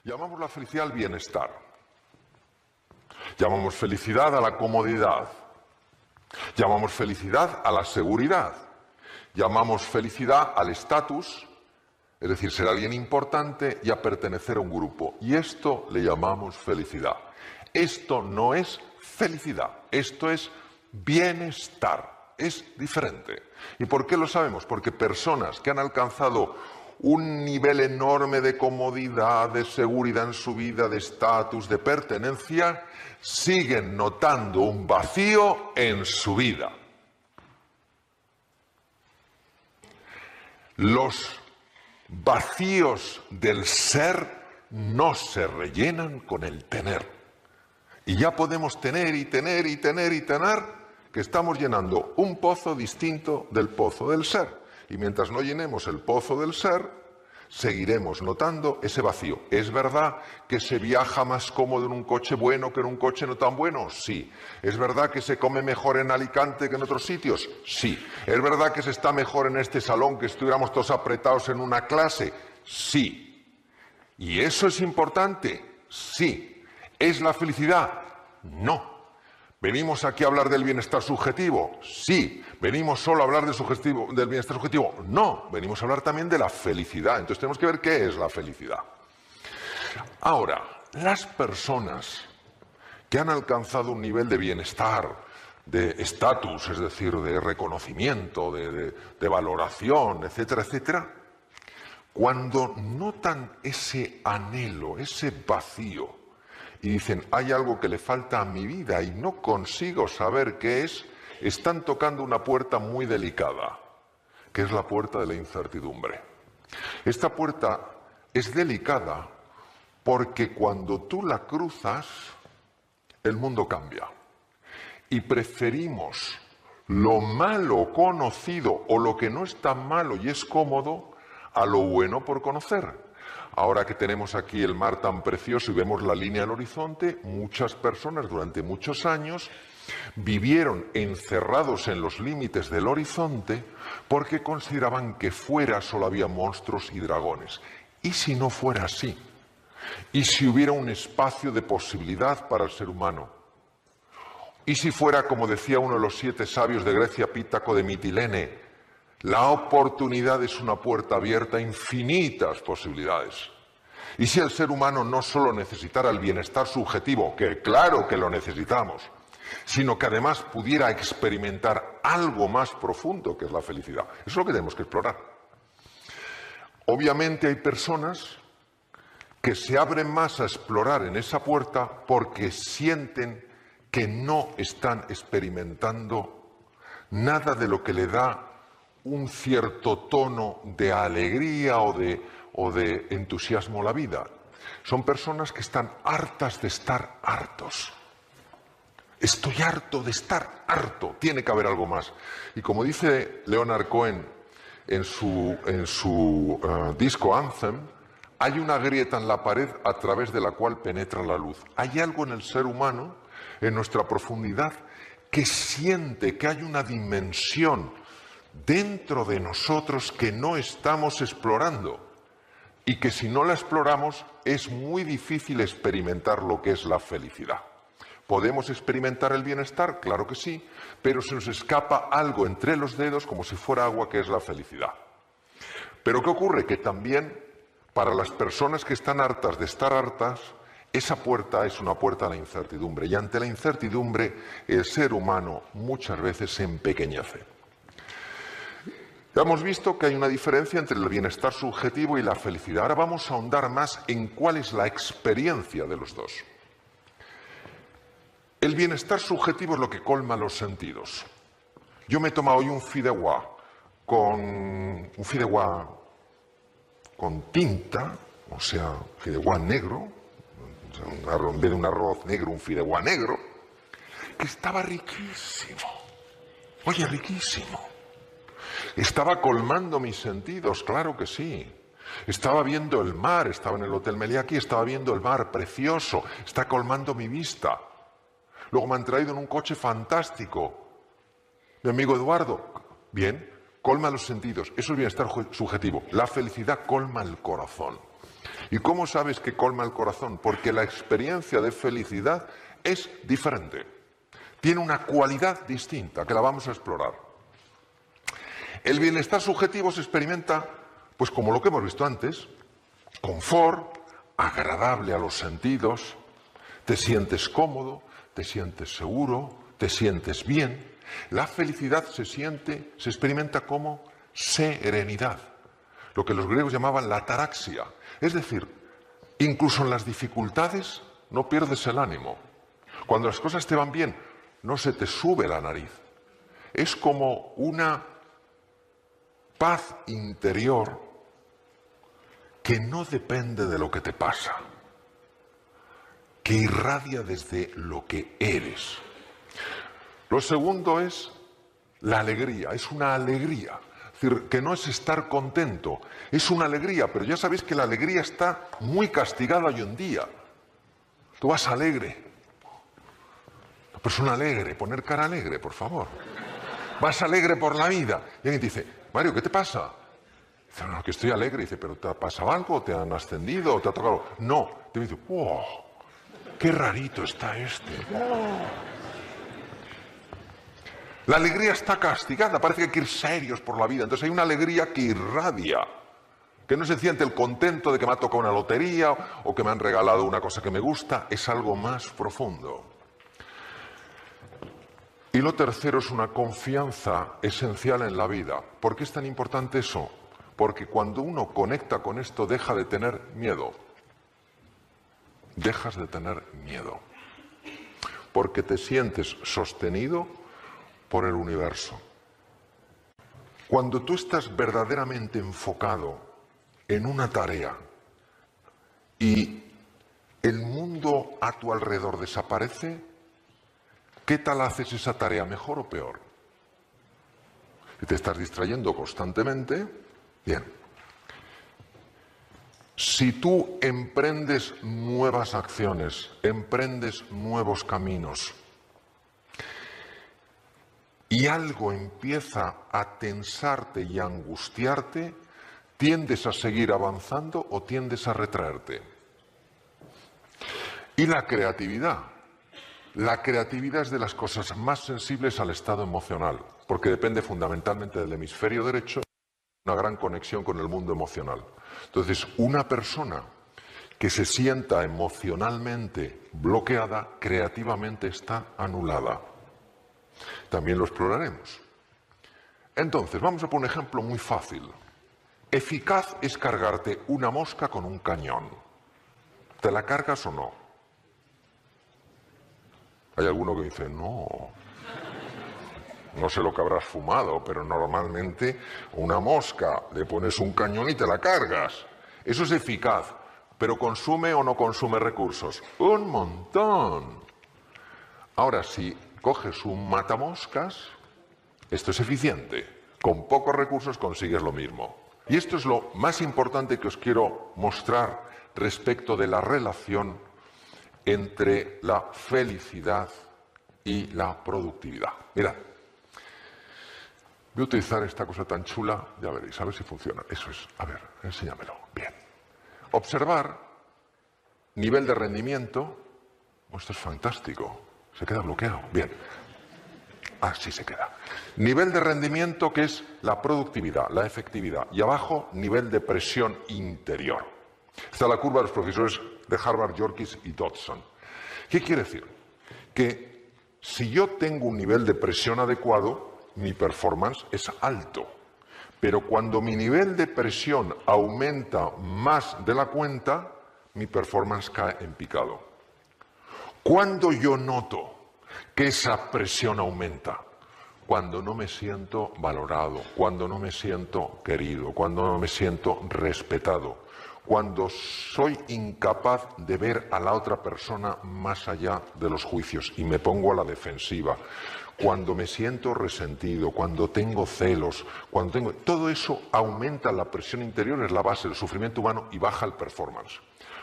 Llamamos la felicidad al bienestar. Llamamos felicidad a la comodidad. Llamamos felicidad a la seguridad. Llamamos felicidad al estatus, es decir, ser alguien importante y a pertenecer a un grupo. Y esto le llamamos felicidad. Esto no es felicidad, esto es bienestar. Es diferente. ¿Y por qué lo sabemos? Porque personas que han alcanzado un nivel enorme de comodidad, de seguridad en su vida, de estatus, de pertenencia, siguen notando un vacío en su vida. Los vacíos del ser no se rellenan con el tener. Y ya podemos tener y tener y tener y tener, que estamos llenando un pozo distinto del pozo del ser. Y mientras no llenemos el pozo del ser, seguiremos notando ese vacío. ¿Es verdad que se viaja más cómodo en un coche bueno que en un coche no tan bueno? Sí. ¿Es verdad que se come mejor en Alicante que en otros sitios? Sí. ¿Es verdad que se está mejor en este salón que estuviéramos todos apretados en una clase? Sí. ¿Y eso es importante? Sí. ¿Es la felicidad? No. ¿Venimos aquí a hablar del bienestar subjetivo? Sí. ¿Venimos solo a hablar del bienestar subjetivo? No. Venimos a hablar también de la felicidad. Entonces tenemos que ver qué es la felicidad. Ahora, las personas que han alcanzado un nivel de bienestar, de estatus, es decir, de reconocimiento, de valoración, etcétera, etcétera, cuando notan ese anhelo, ese vacío, y dicen, hay algo que le falta a mi vida y no consigo saber qué es, están tocando una puerta muy delicada, que es la puerta de la incertidumbre. Esta puerta es delicada porque cuando tú la cruzas, el mundo cambia. Y preferimos lo malo conocido o lo que no es tan malo y es cómodo a lo bueno por conocer. Ahora que tenemos aquí el mar tan precioso y vemos la línea al horizonte, muchas personas durante muchos años vivieron encerrados en los límites del horizonte porque consideraban que fuera solo había monstruos y dragones. ¿Y si no fuera así? ¿Y si hubiera un espacio de posibilidad para el ser humano? ¿Y si fuera, como decía uno de los 7 sabios de Grecia, Pítaco de Mitilene, la oportunidad es una puerta abierta a infinitas posibilidades? Y si el ser humano no solo necesitara el bienestar subjetivo, que claro que lo necesitamos, sino que además pudiera experimentar algo más profundo que es la felicidad. Eso es lo que tenemos que explorar. Obviamente hay personas que se abren más a explorar en esa puerta porque sienten que no están experimentando nada de lo que le da un cierto tono de alegría o de entusiasmo a la vida. Son personas que están hartas de estar hartos. Estoy harto de estar harto. Tiene que haber algo más. Y como dice Leonard Cohen en su disco Anthem, hay una grieta en la pared a través de la cual penetra la luz. Hay algo en el ser humano, en nuestra profundidad, que siente que hay una dimensión dentro de nosotros que no estamos explorando y que si no la exploramos es muy difícil experimentar lo que es la felicidad. ¿Podemos experimentar el bienestar? Claro que sí, pero se nos escapa algo entre los dedos como si fuera agua, que es la felicidad. Pero ¿qué ocurre? Que también para las personas que están hartas de estar hartas, esa puerta es una puerta a la incertidumbre, y ante la incertidumbre el ser humano muchas veces se empequeñece. Ya hemos visto que hay una diferencia entre el bienestar subjetivo y la felicidad. Ahora vamos a ahondar más en cuál es la experiencia de los dos. El bienestar subjetivo es lo que colma los sentidos. Yo me he tomado hoy un fideuà con tinta, o sea, fideuà negro, en vez de un arroz negro, un fideuà negro, que estaba riquísimo. Oye, riquísimo. Estaba colmando mis sentidos, claro que sí. Estaba viendo el mar, estaba en el Hotel Meliá aquí, estaba viendo el mar precioso, está colmando mi vista. Luego me han traído en un coche fantástico. Mi amigo Eduardo, bien, colma los sentidos. Eso es bienestar subjetivo. La felicidad colma el corazón. ¿Y cómo sabes que colma el corazón? Porque la experiencia de felicidad es diferente. Tiene una cualidad distinta que la vamos a explorar. El bienestar subjetivo se experimenta, pues como lo que hemos visto antes, confort, agradable a los sentidos, te sientes cómodo, te sientes seguro, te sientes bien. La felicidad se experimenta como serenidad, lo que los griegos llamaban la ataraxia. Es decir, incluso en las dificultades no pierdes el ánimo. Cuando las cosas te van bien, no se te sube la nariz. Es como una paz interior que no depende de lo que te pasa, que irradia desde lo que eres. Lo segundo es la alegría, es una alegría. Es decir, que no es estar contento, es una alegría, pero ya sabéis que la alegría está muy castigada hoy en día. Tú vas alegre, una persona alegre, poner cara alegre, por favor. Vas alegre por la vida. Y alguien te dice, Mario, ¿qué te pasa? Dice, no, que estoy alegre. Dice, ¿pero te ha pasado algo? ¿Te han ascendido? ¿Te ha tocado? No. Te dice, wow, qué rarito está este. La alegría está castigada, parece que hay que ir serios por la vida. Entonces hay una alegría que irradia, que no se siente el contento de que me ha tocado una lotería o que me han regalado una cosa que me gusta, es algo más profundo. Y lo tercero es una confianza esencial en la vida. ¿Por qué es tan importante eso? Porque cuando uno conecta con esto deja de tener miedo. Dejas de tener miedo. Porque te sientes sostenido por el universo. Cuando tú estás verdaderamente enfocado en una tarea y el mundo a tu alrededor desaparece, ¿qué tal haces esa tarea? ¿Mejor o peor? Si te estás distrayendo constantemente, bien. Si tú emprendes nuevas acciones, emprendes nuevos caminos y algo empieza a tensarte y a angustiarte, ¿tiendes a seguir avanzando o tiendes a retraerte? Y la creatividad. La creatividad es de las cosas más sensibles al estado emocional, porque depende fundamentalmente del hemisferio derecho, una gran conexión con el mundo emocional. Entonces, una persona que se sienta emocionalmente bloqueada, creativamente está anulada. También lo exploraremos. Entonces, vamos a poner un ejemplo muy fácil. Eficaz es cargarte una mosca con un cañón. ¿Te la cargas o no? Hay alguno que dice, no sé lo que habrás fumado, pero normalmente una mosca, le pones un cañón y te la cargas. Eso es eficaz, pero ¿consume o no consume recursos? Un montón. Ahora, si coges un matamoscas, esto es eficiente. Con pocos recursos consigues lo mismo. Y esto es lo más importante que os quiero mostrar respecto de la relación entre la felicidad y la productividad. Mirad, voy a utilizar esta cosa tan chula, ya veréis, a ver si funciona. Eso es, a ver, enséñamelo. Bien. Observar, nivel de rendimiento. Esto es fantástico. Se queda bloqueado. Bien. Así se queda. Nivel de rendimiento, que es la productividad, la efectividad. Y abajo, nivel de presión interior. Esta es la curva de los profesores de Harvard, Yorkis y Dodson. ¿Qué quiere decir? Que si yo tengo un nivel de presión adecuado, mi performance es alto. Pero cuando mi nivel de presión aumenta más de la cuenta, mi performance cae en picado. ¿Cuándo yo noto que esa presión aumenta? Cuando no me siento valorado, cuando no me siento querido, cuando no me siento respetado, cuando soy incapaz de ver a la otra persona más allá de los juicios y me pongo a la defensiva, cuando me siento resentido, cuando tengo celos, todo eso aumenta la presión interior, es la base del sufrimiento humano y baja el performance.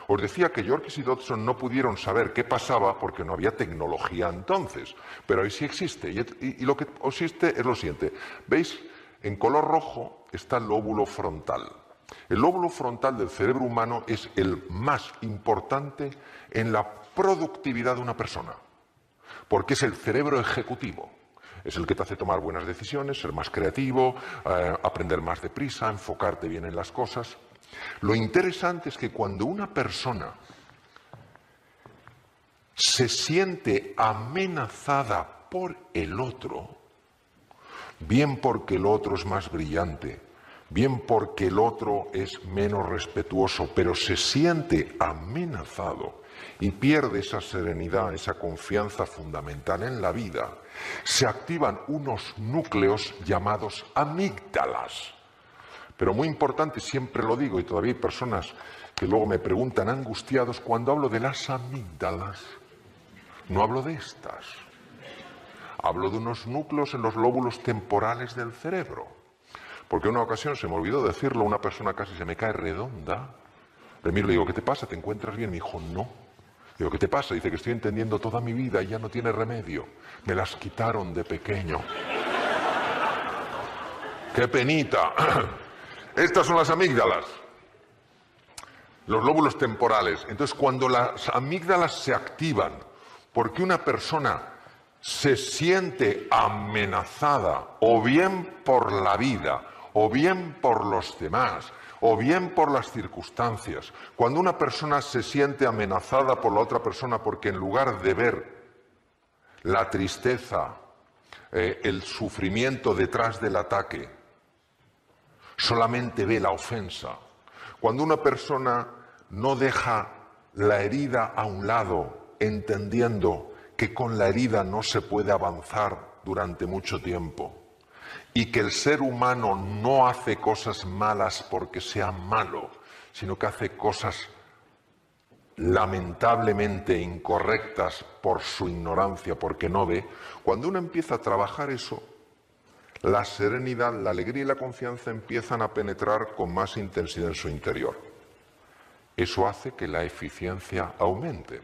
Os decía que Yorkis y Dodson no pudieron saber qué pasaba porque no había tecnología entonces, pero hoy sí existe y lo que existe es lo siguiente. ¿Veis? En color rojo está el lóbulo frontal. El lóbulo frontal del cerebro humano es el más importante en la productividad de una persona, porque es el cerebro ejecutivo. Es el que te hace tomar buenas decisiones, ser más creativo, aprender más deprisa, enfocarte bien en las cosas. Lo interesante es que cuando una persona se siente amenazada por el otro, bien porque el otro es más brillante, bien porque el otro es menos respetuoso, pero se siente amenazado y pierde esa serenidad, esa confianza fundamental en la vida, se activan unos núcleos llamados amígdalas. Pero muy importante, siempre lo digo, y todavía hay personas que luego me preguntan angustiados, cuando hablo de las amígdalas, no hablo de estas. Hablo de unos núcleos en los lóbulos temporales del cerebro. Porque en una ocasión, se me olvidó decirlo, una persona casi se me cae redonda. Le miro y le digo, ¿qué te pasa? ¿Te encuentras bien? Me dijo, no. Digo, ¿qué te pasa? Dice que estoy entendiendo toda mi vida y ya no tiene remedio. Me las quitaron de pequeño. ¡Qué penita! Estas son las amígdalas, los lóbulos temporales. Entonces, cuando las amígdalas se activan porque una persona se siente amenazada, o bien por la vida, o bien por los demás, o bien por las circunstancias, cuando una persona se siente amenazada por la otra persona porque en lugar de ver la tristeza, el sufrimiento detrás del ataque, solamente ve la ofensa. Cuando una persona no deja la herida a un lado, entendiendo que con la herida no se puede avanzar durante mucho tiempo y que el ser humano no hace cosas malas porque sea malo, sino que hace cosas lamentablemente incorrectas por su ignorancia, porque no ve, cuando uno empieza a trabajar eso, la serenidad, la alegría y la confianza empiezan a penetrar con más intensidad en su interior. Eso hace que la eficiencia aumente.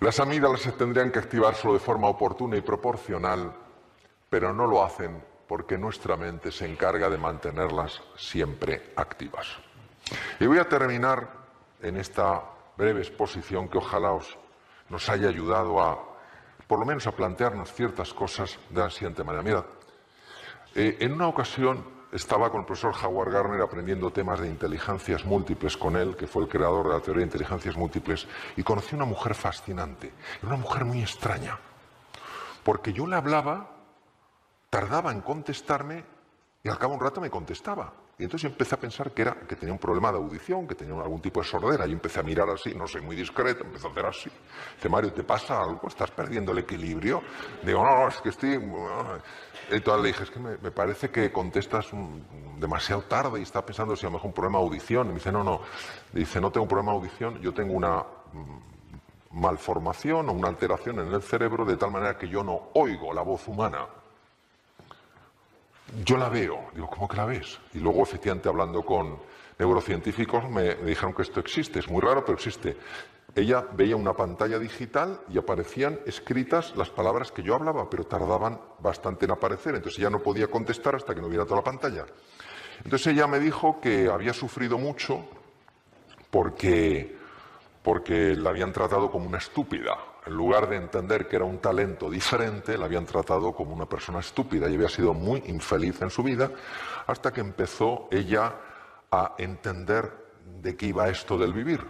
Las amígdalas se tendrían que activar solo de forma oportuna y proporcional, pero no lo hacen porque nuestra mente se encarga de mantenerlas siempre activas. Y voy a terminar en esta breve exposición que ojalá nos haya ayudado a, por lo menos a plantearnos ciertas cosas de la siguiente manera. Mira, en una ocasión estaba con el profesor Howard Gardner aprendiendo temas de inteligencias múltiples con él, que fue el creador de la teoría de inteligencias múltiples, y conocí una mujer fascinante, una mujer muy extraña, porque yo le hablaba, tardaba en contestarme y al cabo de un rato me contestaba. Y entonces yo empecé a pensar que tenía un problema de audición, que tenía algún tipo de sordera. Yo empecé a mirar así, no soy muy discreto, empecé a hacer así. Dice, Mario, ¿te pasa algo? ¿Estás perdiendo el equilibrio? Digo, no, es que estoy... Entonces le dije, es que me parece que contestas demasiado tarde y está pensando si a lo mejor un problema de audición. Y me dice, no. Dice, no tengo un problema de audición, yo tengo una malformación o una alteración en el cerebro de tal manera que yo no oigo la voz humana. Yo la veo. Digo, ¿cómo que la ves? Y luego, efectivamente, hablando con neurocientíficos, me dijeron que esto existe. Es muy raro, pero existe. Ella veía una pantalla digital y aparecían escritas las palabras que yo hablaba, pero tardaban bastante en aparecer. Entonces ella no podía contestar hasta que no viera toda la pantalla. Entonces ella me dijo que había sufrido mucho porque la habían tratado como una estúpida. En lugar de entender que era un talento diferente, la habían tratado como una persona estúpida y había sido muy infeliz en su vida hasta que empezó ella a entender de qué iba esto del vivir.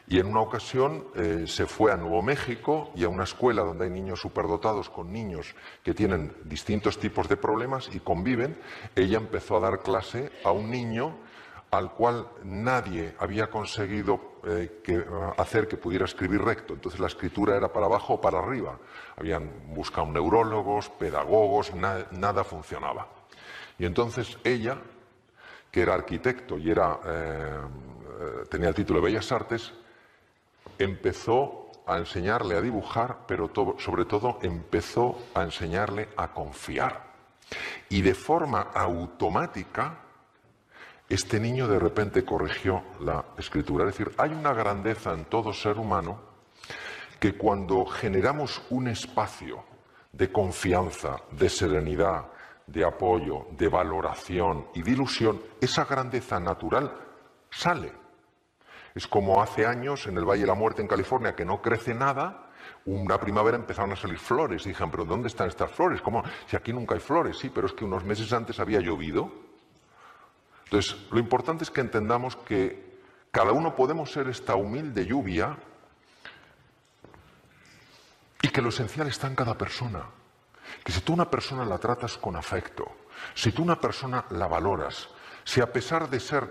Y en una ocasión se fue a Nuevo México y a una escuela donde hay niños superdotados con niños que tienen distintos tipos de problemas y conviven. Ella empezó a dar clase a un niño al cual nadie había conseguido hacer que pudiera escribir recto. Entonces la escritura era para abajo o para arriba. Habían buscado neurólogos, pedagogos, nada funcionaba. Y entonces ella, que era arquitecto y tenía el título de Bellas Artes, empezó a enseñarle a dibujar, pero sobre todo empezó a enseñarle a confiar. Y de forma automática, este niño de repente corrigió la escritura. Es decir, hay una grandeza en todo ser humano que cuando generamos un espacio de confianza, de serenidad, de apoyo, de valoración y de ilusión, esa grandeza natural sale. Es como hace años en el Valle de la Muerte en California, que no crece nada, una primavera empezaron a salir flores. Y dijeron, ¿pero dónde están estas flores? ¿Cómo? Si aquí nunca hay flores. Sí, pero es que unos meses antes había llovido. Entonces, lo importante es que entendamos que cada uno podemos ser esta humilde lluvia y que lo esencial está en cada persona. Que si tú una persona la tratas con afecto, si tú una persona la valoras, si a pesar de ser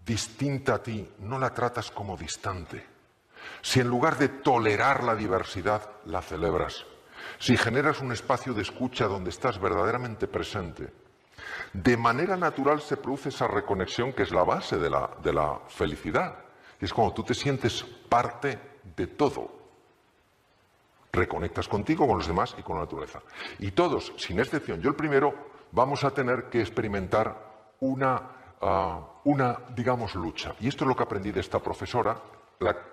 distinta a ti no la tratas como distante, si en lugar de tolerar la diversidad la celebras, si generas un espacio de escucha donde estás verdaderamente presente, de manera natural se produce esa reconexión que es la base de la felicidad. Y es cuando tú te sientes parte de todo. Reconectas contigo, con los demás y con la naturaleza. Y todos, sin excepción, yo el primero, vamos a tener que experimentar una, digamos, lucha. Y esto es lo que aprendí de esta profesora,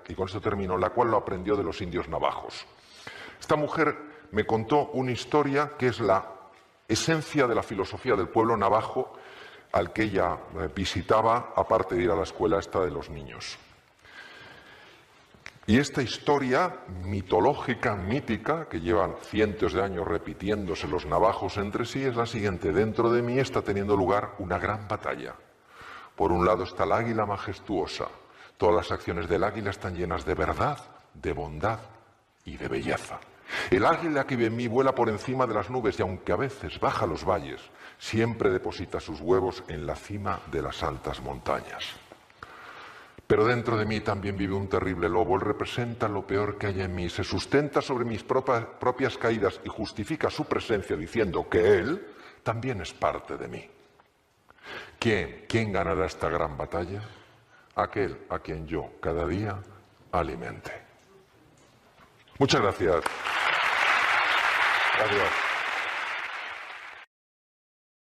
y con esto termino, la cual lo aprendió de los indios navajos. Esta mujer me contó una historia que es la esencia de la filosofía del pueblo navajo al que ella visitaba, aparte de ir a la escuela esta de los niños. Y esta historia mitológica, mítica, que llevan cientos de años repitiéndose los navajos entre sí, es la siguiente. Dentro de mí está teniendo lugar una gran batalla. Por un lado está el águila majestuosa. Todas las acciones del águila están llenas de verdad, de bondad y de belleza. El águila que en mí vuela por encima de las nubes y aunque a veces baja los valles, siempre deposita sus huevos en la cima de las altas montañas. Pero dentro de mí también vive un terrible lobo. Él representa lo peor que hay en mí. Se sustenta sobre mis propias caídas y justifica su presencia diciendo que él también es parte de mí. ¿Quién ganará esta gran batalla? Aquel a quien yo cada día alimente. Muchas gracias. Gracias.